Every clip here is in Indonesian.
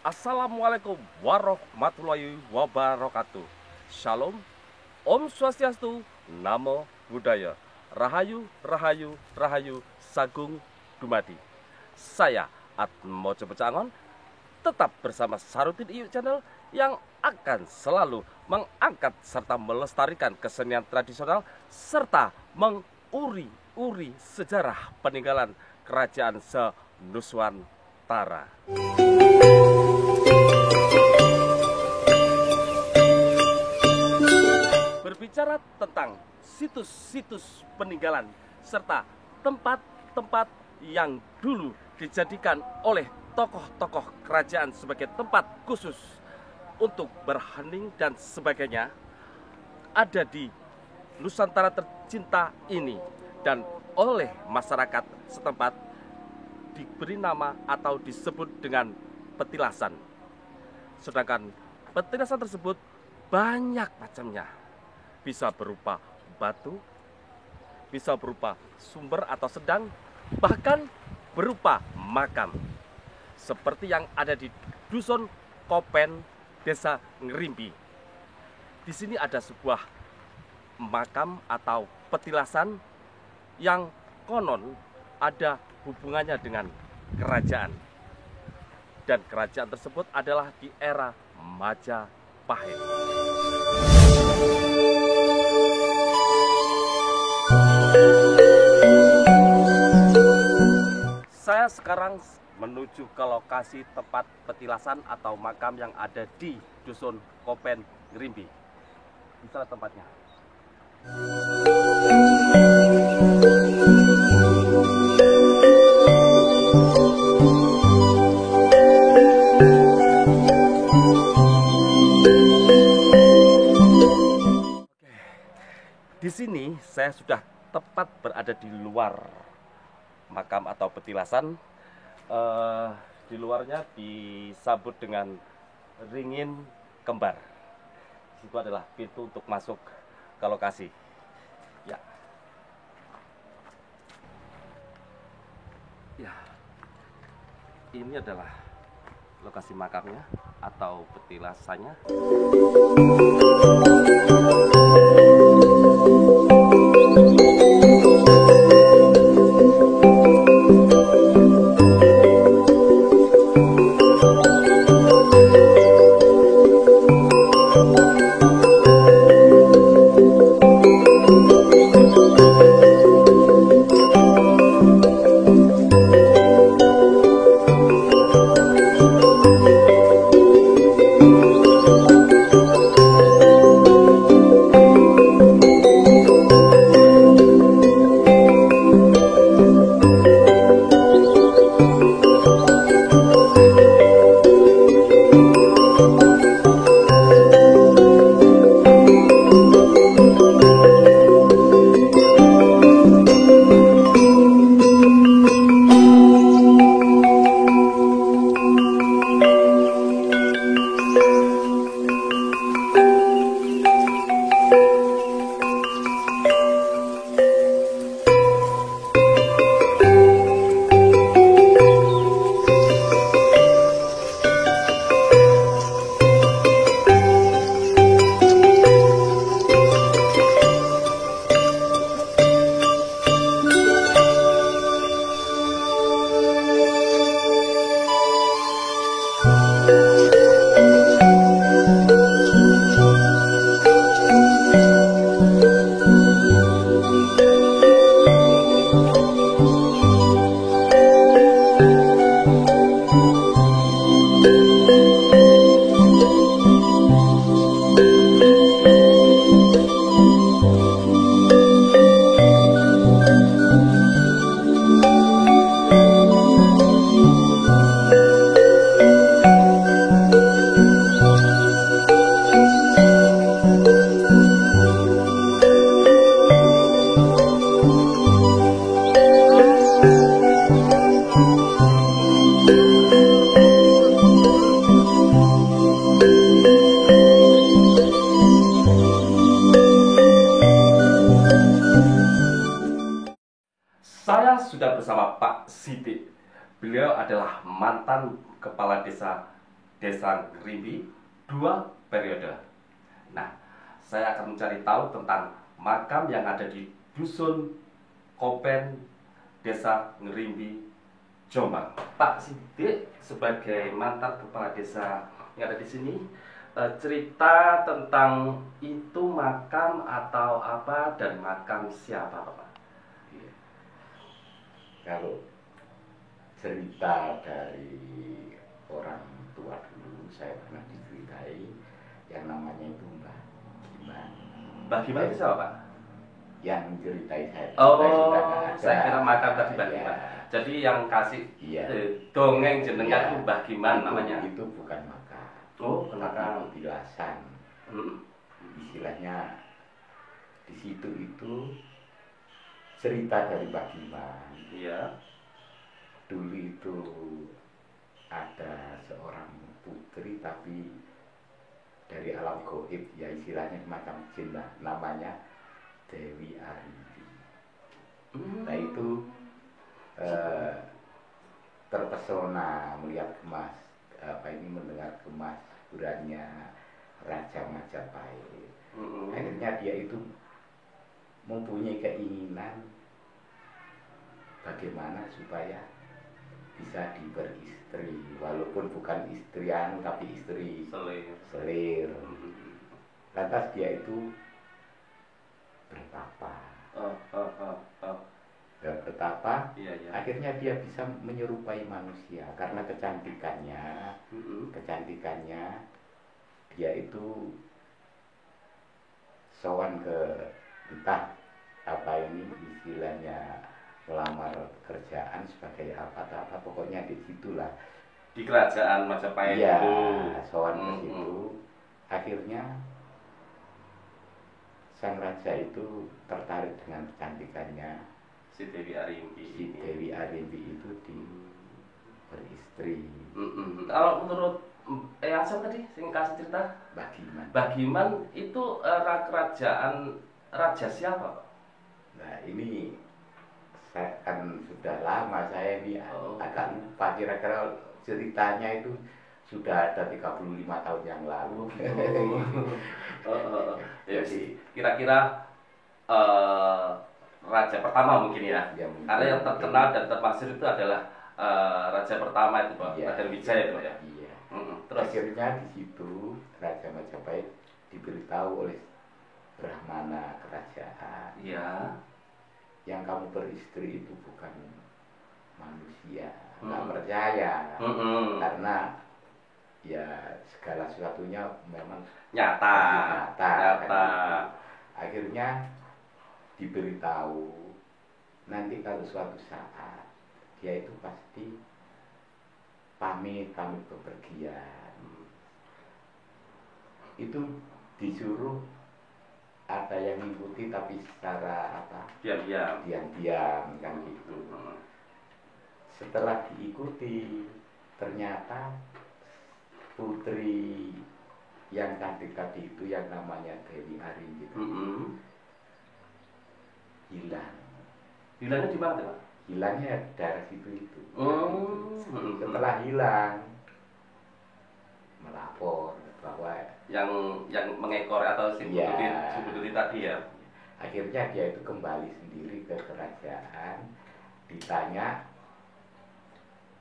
Assalamualaikum warahmatullahi wabarakatuh. Shalom, Om Swastiastu, Namo Buddhaya, Rahayu, Rahayu, Rahayu, Sagung Dumadi. Saya Atmojo Pecangon, tetap bersama Sarutin Iyu Channel yang akan selalu mengangkat serta melestarikan kesenian tradisional serta menguri-uri sejarah peninggalan kerajaan Senuswantara. Berbicara tentang situs-situs peninggalan serta tempat-tempat yang dulu dijadikan oleh tokoh-tokoh kerajaan sebagai tempat khusus untuk berhening dan sebagainya, ada di Nusantara tercinta ini, dan oleh masyarakat setempat diberi nama atau disebut dengan petilasan. Sedangkan petilasan tersebut banyak macamnya, bisa berupa batu, bisa berupa sumber atau sedang, bahkan berupa makam, seperti yang ada di Dusun Kopen, Desa Ngerimbi. Di sini ada sebuah makam atau petilasan yang konon ada hubungannya dengan kerajaan, dan kerajaan tersebut adalah di era Majapahit. Saya sekarang menuju ke lokasi tempat petilasan atau makam yang ada di Dusun Kopen Ngerimbi. Inilah tempatnya. Di sini saya sudah tepat berada di luar makam atau petilasan. Di luarnya disambut dengan ringin kembar. Itu adalah pintu untuk masuk ke lokasi. Ya. Ya. Ini adalah lokasi makamnya atau petilasannya. Saya sudah bersama Pak Sidik. Beliau adalah mantan Kepala Desa Desa Ngrimbi 2 periode. Nah, saya akan mencari tahu tentang makam yang ada di Dusun Kopen, Desa Ngrimbi, Jombang. Pak Sidik sebagai mantan kepala desa yang ada di sini, cerita tentang itu makam atau apa dan makam siapa, Pak? Iya. Kalau cerita dari orang tua dulu, saya pernah diceritai yang namanya itu Mbah Giman. Bagaimana itu siapa, Pak? Yang ceritai saya, Oh, sudah nggak ada. saya kira makam tadi Mbah Iya. Giman. Jadi yang kasih Iya. dongeng jenengan Iya. itu Mbah Giman namanya. Itu bukan makam. Oh, bukan Tapi makam. petilasan. Istilahnya di situ itu cerita dari Mbah Giman. Iya. Dulu itu ada seorang putri tapi dari alam gaib, ya istilahnya macam jin lah, namanya Dewi Arimbi. Nah itu terpesona melihat mendengar kemaskurannya Raja Majapahit. Akhirnya dia itu mempunyai keinginan bagaimana supaya bisa beristri, walaupun bukan istrian tapi istri selir. Lantas dia itu bertapa. Dan bertapa, Iya. akhirnya dia bisa menyerupai manusia karena kecantikannya dia itu sowan ke entah apa ini istilahnya melamar kerjaan sebagai apa pokoknya di situlah Di kerajaan Majapahit iya, itu. sowan ke situ. Akhirnya sang raja itu tertarik dengan kecantikannya Si Dewi Arimbi. si Dewi Arimbi itu beristri. Kalau menurut yang siapa tadi sing kasih cerita? Bagiman. Bagiman itu kerajaan raja siapa, Pak? Nah ini saya kan sudah lama saya ini agak lupa kira-kira ceritanya itu sudah ada 35 tahun yang lalu. Jadi kira-kira raja pertama mungkin ya. Mungkin. Karena yang terkenal dan termasyhur itu adalah raja pertama itu, Pak. Iya. Raden Wijaya itu, Pak ya. Iya. Terus akhirnya di situ Raja Majapahit diberitahu oleh Brahmana kerajaan. Iya. Yang kamu beristri itu bukan manusia, nggak percaya, karena ya segala sesuatunya memang nyata. Kan gitu. Akhirnya diberitahu nanti kalau suatu saat dia itu pasti pamit bepergian. Itu disuruh ada yang mengikuti tapi secara diam-diam kan gitu. Setelah diikuti ternyata putri yang cantik tadi itu yang namanya Dewi Arimbi gitu hilang. Hilangnya di mana, Pak? Hilangnya daerah situ itu. Setelah hilang melapor bahwa yang mengekor atau si Putri tadi ya. Akhirnya dia itu kembali sendiri ke kerajaan, ditanya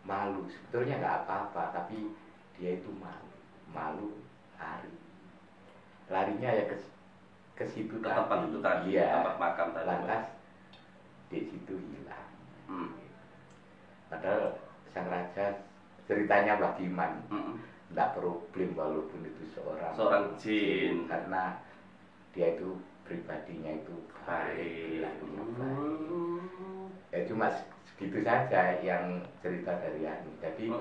malu, sebetulnya nggak apa-apa tapi dia itu malu larinya ya ke situ ke tempat itu tadi, iya, tempat makam tadi. Lantas di situ hilang. Padahal sang raja ceritanya Bagiman nggak problem walaupun itu seorang jin, karena dia itu pribadinya itu baik. Ya cuma segitu saja yang cerita dari Anu. Jadi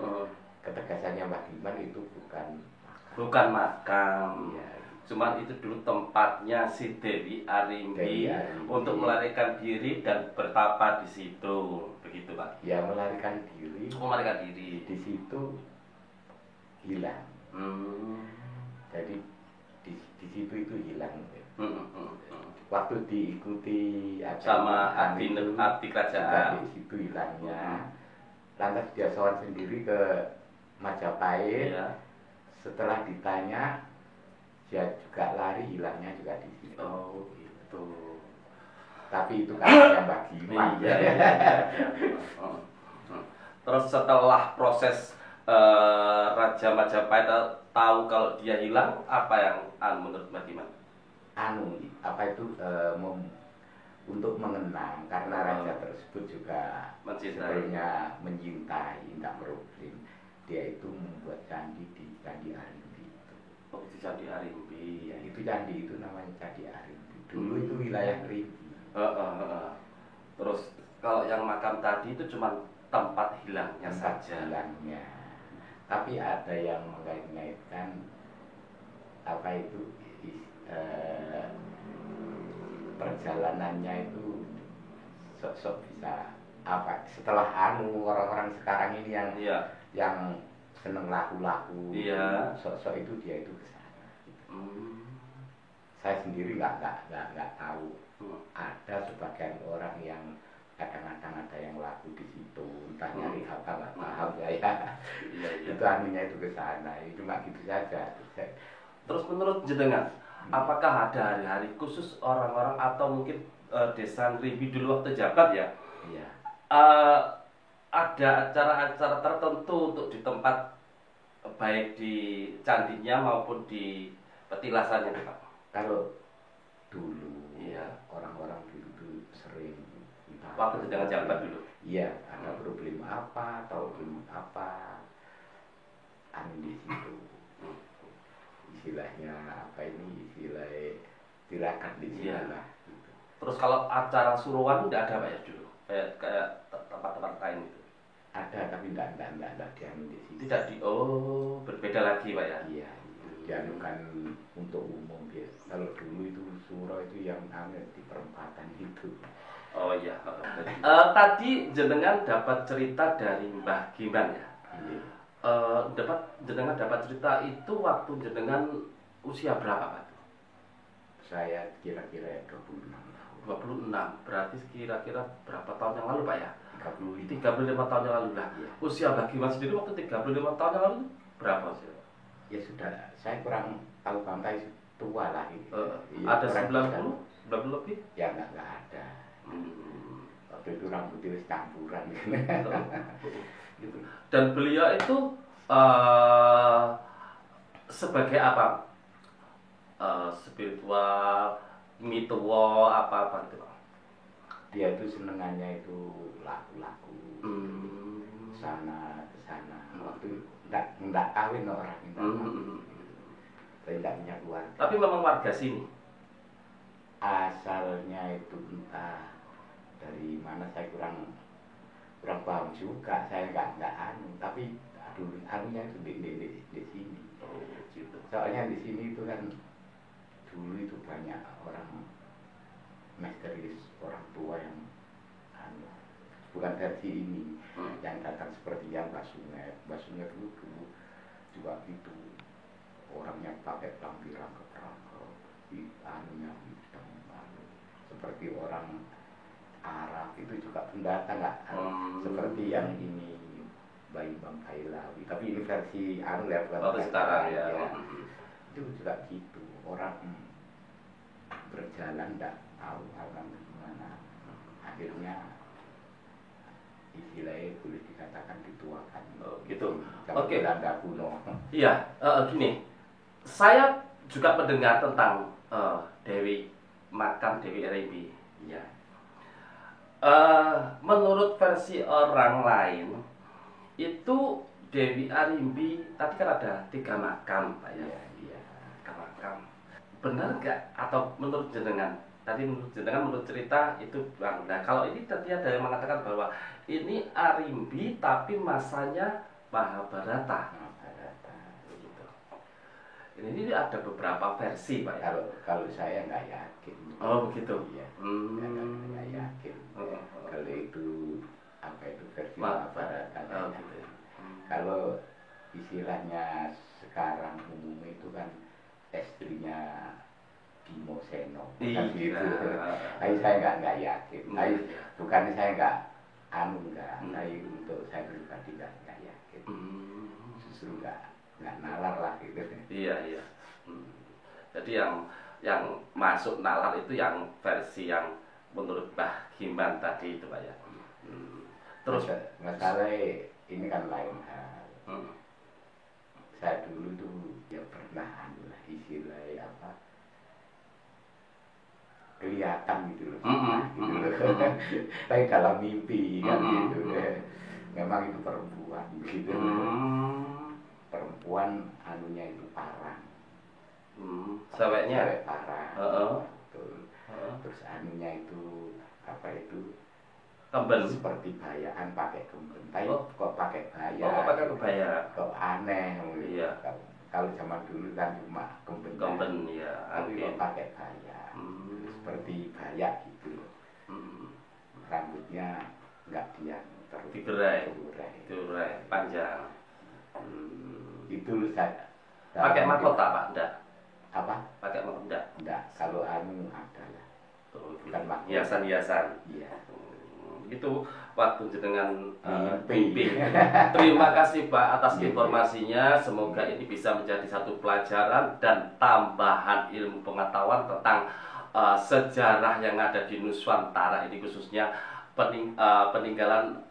ketegasannya Bagiman itu bukan makam. Ya. Cuman itu dulu tempatnya si Dewi Arimbi untuk melarikan diri dan bertapa di situ, begitu Pak? Ya melarikan diri. Melarikan diri. Di situ hilang. Jadi di situ itu hilang. Waktu diikuti sama abdi kerajaan di situ hilangnya. Lantas dia sowan sendiri ke Majapahit. setelah ditanya dia juga lari, hilangnya juga di situ. Oh gitu. Tapi itu katanya Mbak Giman. Iya. Terus setelah proses Raja Majapahit tahu kalau dia hilang, apa yang menurut Mbak Giman? Apa itu untuk mengenang, karena raja tersebut juga sebenarnya mencintai, tidak problem. Dia itu membuat candi di Candi Arimbi itu. Oh, di Candi Arimbi. Ya, itu candi itu namanya Candi Arimbi. Dulu itu wilayah Rimbi. Terus kalau yang makam tadi itu cuma tempat hilangnya saja. Hilangnya. Tapi ada yang mengait-ngaitkan apa itu perjalanannya itu sok-sok bisa apa setelah orang-orang sekarang ini yang seneng laku-laku, sok-sok itu dia itu kesana. Gitu. Saya sendiri nggak tahu. Ada sebagian orang yang kadang-kadang ada yang laku di situ, entah nyari apa nggak paham saya. Itu anunya itu kesana, cuma gitu saja. Terus menurut jenengan, apakah ada hari-hari khusus orang-orang atau mungkin desa Rimbi dulu waktu jabat ya? Iya. Ada acara-acara tertentu untuk di tempat baik di candinya maupun di petilasannya, Pak? Kalau dulu, orang-orang dulu tuh sering waktu sedang jabat dulu. Iya, ada problem apa atau belum apa, di situ. Istilahnya apa ini, istilah tirakat di sini lah. Gitu. Terus kalau acara suruhan tidak ada Pak ya dulu, kayak tempat-tempat lain gitu. Ada tapi tidak dianu di sini. Tidak berbeda lagi Pak ya. Iya, dianukan untuk umum ya. Kalau dulu itu surau itu yang di perempatan itu. Oh iya. Tadi jenengan dapat cerita dari Mbah Giman ya. Iya. Jenengan dapat cerita itu waktu jenengan usia berapa Pak? Saya kira-kira 26 tahun. 26, berarti kira-kira berapa tahun yang lalu Pak ya? 35 tahun yang lalu lah. Ya. Usia Mbah Giman sendiri waktu 35 tahun yang lalu berapa usia? Ya sudah, saya kurang tahu bangkai tua lah ini. Ada 90 lebih? Ya nggak ada. Waktu itu rambutnya campuran gitu. Dan beliau itu sebagai apa? Spiritual, mitowo, apa gitu. Dia itu senengannya itu laku-laku. Sana ke sana. Waktu enggak kawin orang itu. Saya tidak punya keluarga. Tapi memang warga sini. Asalnya itu entah dari mana, saya kurang paham juga. Saya nggak tapi anunya itu di sini. Gitu. Soalnya di sini itu kan dulu itu banyak orang misterius, orang tua yang bukan versi ini, yang datang seperti yang Mbak Sungai dulu juga gitu, orangnya pakai lampiran keperangkap, anunya hitam, seperti orang Arab itu juga pendatang nggak seperti yang ini Bayi Bangkailawi, tapi ini versi bukan sekarang ya. Itu juga gitu, orang berjalan nggak tahu akan gimana, akhirnya istilahnya boleh dikatakan dituakan. Gitu. Oke. Belanda kuno. Iya, gini, saya juga mendengar tentang makam Dewi Arimbi. Iya. Menurut versi orang lain itu Dewi Arimbi tadi kan ada 3 makam Pak ya. Iya. 3 makam. Benar nggak? Atau menurut jenengan? Tadi menurut jenengan, menurut cerita itu bang. Nah kalau ini tadi ada yang mengatakan bahwa ini Arimbi tapi masanya Mahabharata. Gitu. Ini ada beberapa versi Pak ya. Kalau saya nggak yakin. Oh begitu. Iya. Nggak yakin. Kalau itu apa itu versi Mahabharata. Gitu. Kalau istilahnya sekarang umum itu kan istrinya Bimo Seno, kan gitu. Saya nggak yakin. Bukannya saya nggak tapi untuk saya pribadi nggak yakin. Justru nggak nggak nalar lah gitu. Iya, iya. Jadi yang masuk nalar itu yang versi yang menurut Mbah Giman tadi itu Pak ya. Terus masalah ini kan lain hal. hmm. Saya dulu tuh ya pernah lah istilahnya apa, kelihatan gitu loh, gitu loh. Tapi dalam mimpi kan gitu. Memang itu perempuan gitu. Perempuan anunya itu parang. Ceweknya Cewek parang. Betul. Terus anunya itu apa itu? kemben. Seperti bayaan pakai kemben. Tapi kok pakai baya? Kok pakai kebaya? Kok aneh. Iya. Kalau zaman dulu kan cuma kemben. Kemben ya. Tapi kok pakai baya? Seperti baya gitu. Rambutnya nggak digerai, panjang. Itu saya. Pakai mahkota Pak? Enggak. Apa? Pakai mahkota? Enggak. Kalau anu ada lah. Bukan mahkota. Hiasan-hiasan. Iya. Itu waktu dengan mimpi. Terima kasih Pak atas informasinya. Semoga ini bisa menjadi satu pelajaran dan tambahan ilmu pengetahuan tentang sejarah yang ada di Nuswantara ini, khususnya peninggalan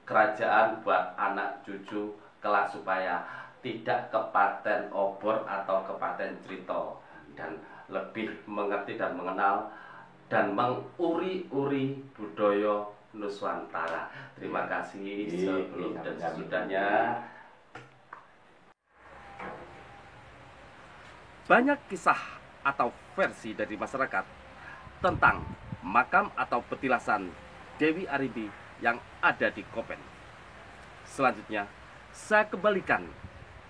kerajaan buat anak cucu kelak supaya tidak kepaten obor atau kepaten cerita, dan lebih mengerti dan mengenal dan menguri-uri budaya Nuswantara. Terima kasih sebelum dan sesudahnya. Banyak kisah atau versi dari masyarakat tentang makam atau petilasan Dewi Arimbi yang ada di Kopen. Selanjutnya, saya kembalikan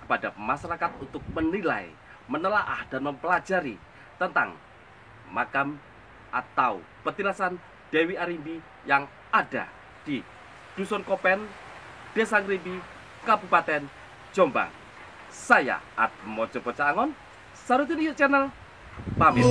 kepada masyarakat untuk menilai, menelaah dan mempelajari tentang makam atau petilasan Dewi Arimbi yang ada di Dusun Kopen, Desa Ngrimbi, Kabupaten Jombang. Saya Atmo Joko Caangon, Sarutin YouTube channel, pamit.